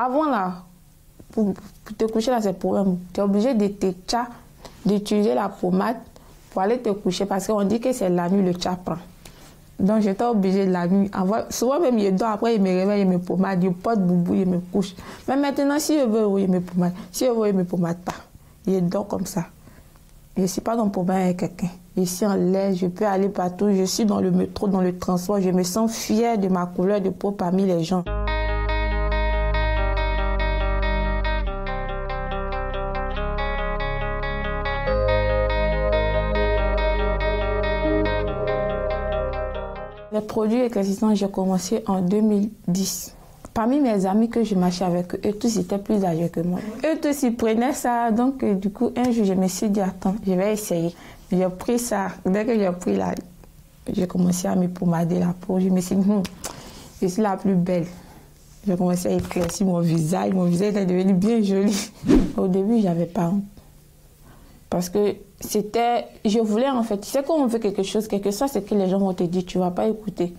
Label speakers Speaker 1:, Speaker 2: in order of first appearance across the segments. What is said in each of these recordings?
Speaker 1: Avant, là, pour te coucher, là, c'est problème. Tu es obligé d'utiliser la pommade pour aller te coucher parce qu'on dit que c'est la nuit le tcha prend. Donc, j'étais obligée de la nuit. Souvent, même, je dors, après, il me réveille, il me pommade, il porte boubou, il me couche. Mais maintenant, si je veux, oui, il me pommade. Si je veux, il me pommade pas. Je dors comme ça. Je ne suis pas dans le problème avec quelqu'un. Je suis en l'aise, je peux aller partout. Je suis dans le métro, dans le transport. Je me sens fière de ma couleur de peau parmi les gens. Les produits éclaircissants, j'ai commencé en 2010. Parmi mes amis que je marchais avec eux, tous étaient plus âgés que moi. Eux tous, ils prenaient ça. Donc, du coup, un jour, je me suis dit, attends, je vais essayer. J'ai pris ça. Dès que j'ai pris là, j'ai commencé à me pommader la peau. Je me suis dit, je suis la plus belle. J'ai commencé à éclaircir mon visage. Mon visage est devenu bien joli. Au début, j'avais pas honte. Parce que je voulais en fait, tu sais quand on veut quelque chose, quelque chose, c'est que les gens vont te dire, tu vas pas écouter.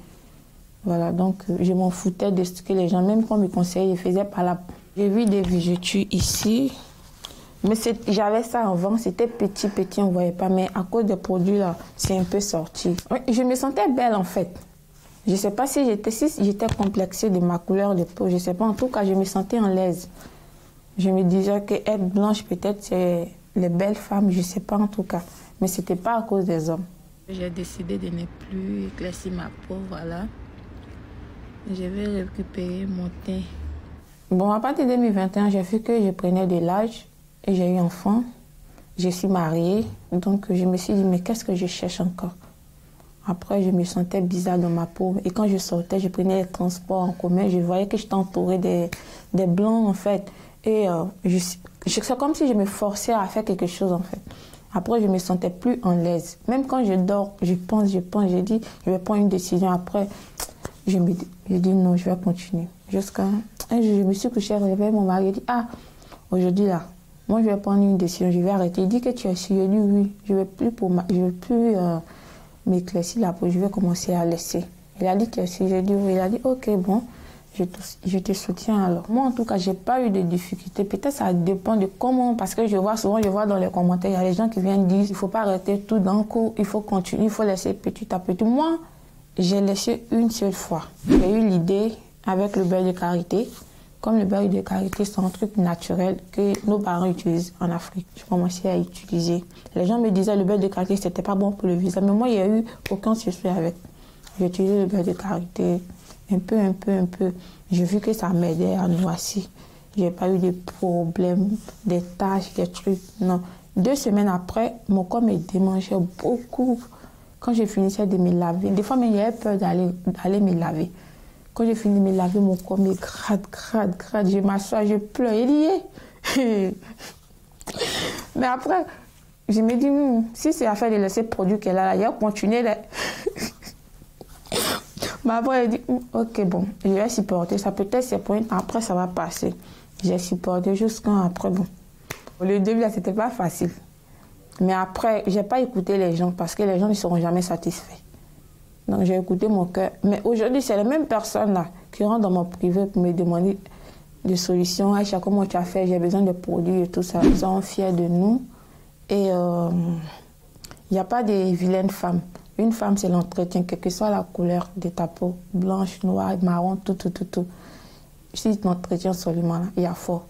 Speaker 1: Voilà, donc je m'en foutais de ce que les gens, même quand me conseillaient, ils faisaient pas la... J'ai vu des végétures ici, mais j'avais ça avant, c'était petit, on ne voyait pas, mais à cause des produits là, c'est un peu sorti. Je me sentais belle en fait. Je ne sais pas si j'étais complexée de ma couleur de peau, je ne sais pas, en tout cas je me sentais en l'aise. Je me disais qu'être blanche peut-être c'est les belles femmes, je ne sais pas en tout cas, mais ce n'était pas à cause des hommes. J'ai décidé de ne plus éclaircir ma peau, voilà. Je vais récupérer mon teint. Bon, à partir de 2021, j'ai vu que je prenais de l'âge et j'ai eu un enfant. Je suis mariée, donc je me suis dit, mais qu'est-ce que je cherche encore? Après, je me sentais bizarre dans ma peau. Et quand je sortais, je prenais les transports en commun, je voyais que j'étais entourée des blancs, en fait. Et c'est comme si je me forçais à faire quelque chose, en fait. Après, je ne me sentais plus en l'aise. Même quand je dors, je pense, je dis, je vais prendre une décision. Après, je dis non, je vais continuer. Jusqu'à un jour, je me suis couchée, réveillée, mon mari dit, ah, aujourd'hui là, moi je vais prendre une décision, je vais arrêter. Il dit que tu es sûre. Je dis oui, je ne vais plus m'éclaircir la peau, je vais commencer à laisser. Il a dit que si je dis oui, il a dit ok, bon, je te soutiens alors. Moi en tout cas, je n'ai pas eu de difficultés. Peut-être ça dépend de comment, parce que je vois dans les commentaires, il y a des gens qui viennent dire il ne faut pas arrêter tout d'un coup, il faut continuer, il faut laisser petit à petit. Moi, j'ai laissé une seule fois. J'ai eu l'idée avec le beurre de karité. Comme le beurre de karité, c'est un truc naturel que nos parents utilisent en Afrique. J'ai commencé à utiliser. Les gens me disaient que le beurre de karité, c'était pas bon pour le visage. Mais moi, il n'y a eu aucun souci avec. J'ai utilisé le beurre de karité un peu. J'ai vu que ça m'aidait à noircir. J'ai pas eu de problèmes, des taches, des trucs. Non. 2 semaines après, mon corps me démangeait beaucoup. Quand je finissais de me laver, des fois, il y avait peur d'aller me laver. Quand j'ai fini de me laver, mon corps me gratte. Je m'assois, je pleure. Il y est. Mais après, je me dis, si c'est affaire de laisser le produit qu'elle a là, il va continuer. Mais après, elle dit, ok, bon, je vais supporter ça. Peut-être c'est pour une temps, après, ça va passer. J'ai supporté jusqu'à après, bon. Le début, là, c'était pas facile. Mais après, je n'ai pas écouté les gens parce que les gens ne seront jamais satisfaits. Donc, j'ai écouté mon cœur. Mais aujourd'hui, c'est les mêmes personnes là qui rentrent dans mon privé pour me demander des solutions. Aïcha, comment tu as fait? J'ai besoin de produits et tout ça. Ils sont fiers de nous. Et il n'y a pas de vilaines femmes. Une femme, c'est l'entretien, quelle que soit la couleur de ta peau, blanche, noire, marron, tout. Si tu t'entretiens seulement là, il y a fort.